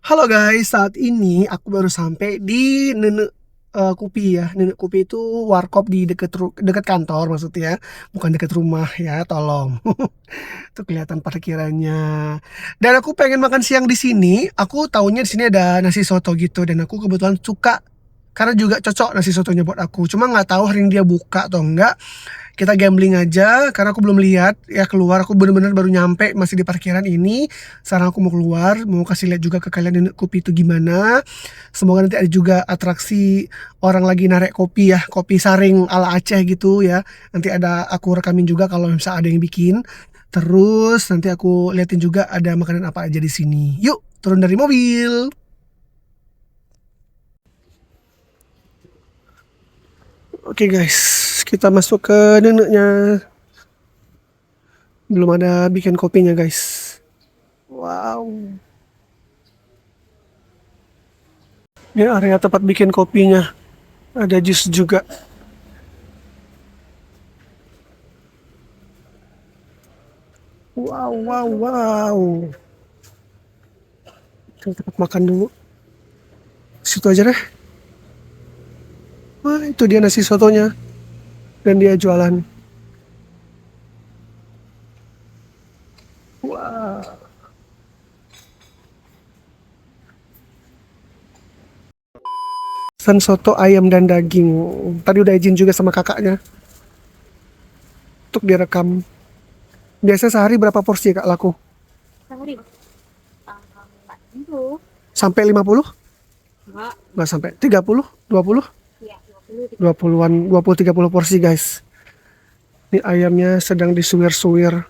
Halo guys, saat ini aku baru sampai di Nenek Kopi ya. Nenek Kopi itu warkop di dekat kantor maksudnya, bukan dekat rumah ya, tolong. Itu kelihatan parkirannya. Dan aku pengen makan siang di sini. Aku taunya di sini ada nasi soto gitu dan aku kebetulan suka karena juga cocok nasi sotonya buat aku. Cuma nggak tahu hari ini dia buka atau enggak. Kita gambling aja karena aku belum lihat ya keluar. Aku bener-bener baru nyampe masih di parkiran ini. Sekarang aku mau keluar, mau kasih lihat juga ke kalian Nenek Kopi itu gimana. Semoga nanti ada juga atraksi orang lagi narek kopi ya, kopi saring ala Aceh gitu ya. Nanti ada aku rekamin juga kalau misalnya ada yang bikin. Terus nanti aku liatin juga ada makanan apa aja di sini. Yuk, turun dari mobil. Oke guys, kita masuk ke neneknya. Belum ada bikin kopinya guys. Wow. Ini area tempat bikin kopinya. Ada jus juga. Wow, wow, wow. Kita tempat makan dulu. Situ aja deh. Wah, itu dia nasi sotonya. Dan dia jualan. Wah. Pesan soto ayam dan daging. Tadi udah izin juga sama kakaknya. Untuk direkam. Biasa sehari berapa porsi kak laku? Sehari nggak tentu. Sampai 50? Enggak, Nggak sampai. 30? 20? ya 20 gitu. 20-an, 20-30 porsi guys. Ini ayamnya sedang disuwir-suwir.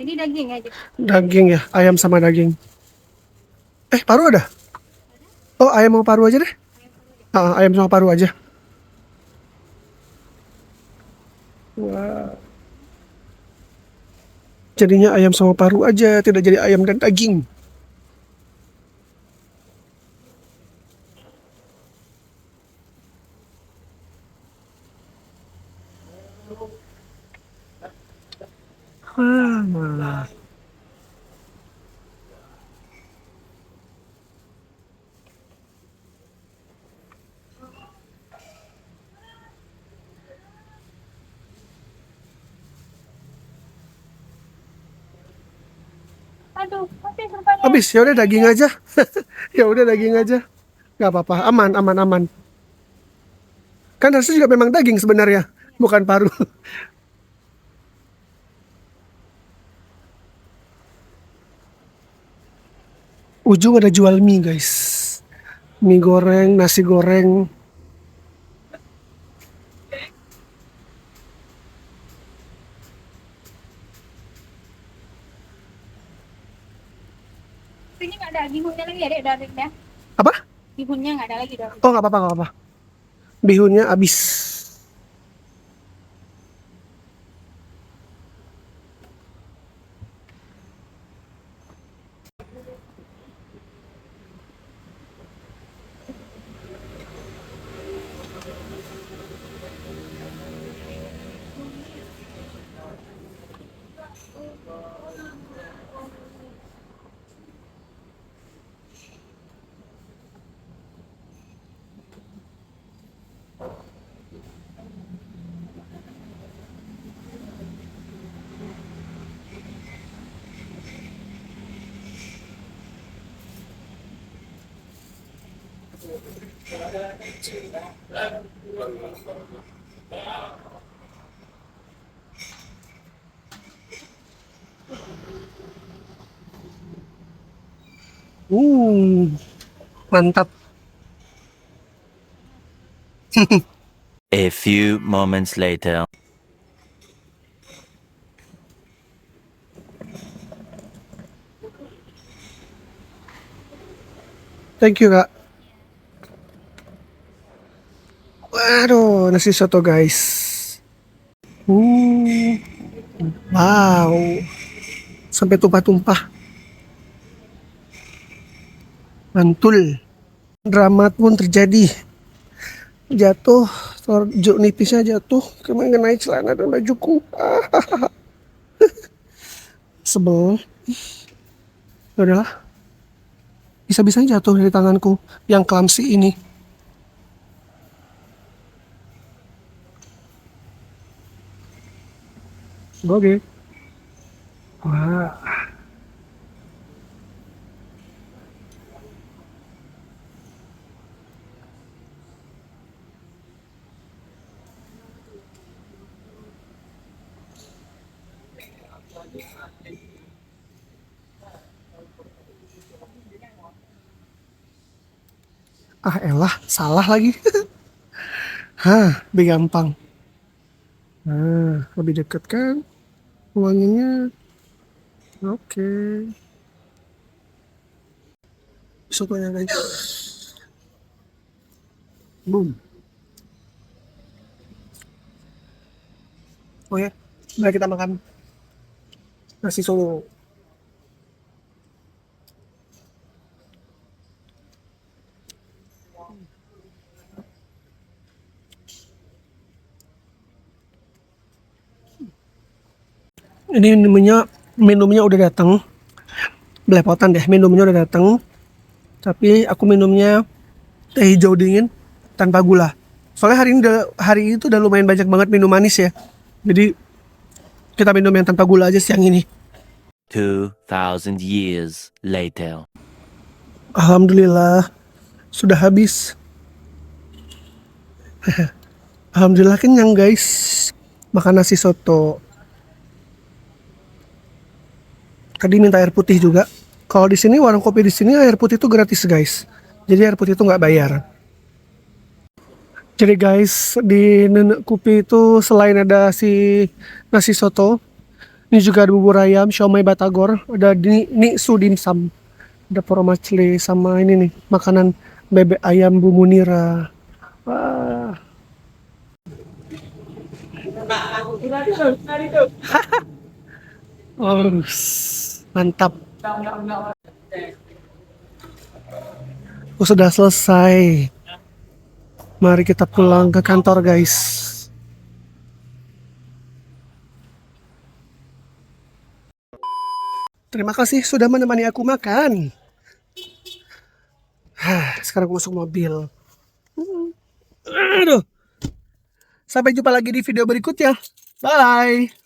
Ini daging aja. Daging ya, ayam sama daging. Paru ada? Oh, ayam sama paru aja deh. Ayam sama paru aja. Wah. Jadinya ayam sama paru aja, tidak jadi ayam dan daging. Malah. Aduh, habis rupanya. Habis, ya udah daging aja. Ya udah daging aja. Gak apa-apa, aman, aman, aman. Kan harusnya juga memang daging sebenarnya, bukan paru. Ujung ada jual mie guys. Mie goreng, nasi goreng. Ini nggak ada bihunnya lagi ya, dek, dagingnya. Apa? Bihunnya nggak ada lagi dong. Oh nggak apa-apa, nggak apa-apa. Bihunnya habis. Mantap. A few moments later. Thank you kak. Waduh, nasi soto guys. Uh, wow. Sampai tumpah-tumpah. Mantul. Drama pun terjadi. Jatuh, juk nipisnya jatuh, mengenai celana dan bajuku. Sebel. Ya udahlah. Bisa-bisanya jatuh dari tanganku yang clumsy ini. Oke. Wah. Ah elah, salah lagi. Hah, lebih gampang. Nah, lebih deket kan wanginya. Oke. Sotonya guys. Boom. Oke, mari kita makan nasi Solo. Ini minumnya udah datang. Belepotan deh, minumnya udah datang. Tapi aku minumnya teh hijau dingin tanpa gula. Soalnya hari ini tuh udah lumayan banyak banget minum manis ya. Jadi kita minum yang tanpa gula aja siang ini. 2,000 years later. Alhamdulillah sudah habis. Alhamdulillah kenyang guys. Makan nasi soto. Tadi minta air putih juga. Kalau di sini warung kopi di sini air putih itu gratis guys. Jadi air putih itu nggak bayar. Jadi guys di Nenek Kupi itu selain ada si nasi soto, ini juga ada bubur ayam, siomay batagor, ada niksu dimsum, ada poromacli sama ini nih makanan bebek ayam bumbu nira. Wah. Oh, mantap. Aku sudah selesai. Mari kita pulang ke kantor guys. Terima kasih sudah menemani aku makan. Sekarang aku masuk mobil. Aduh. Sampai jumpa lagi di video berikutnya. Bye.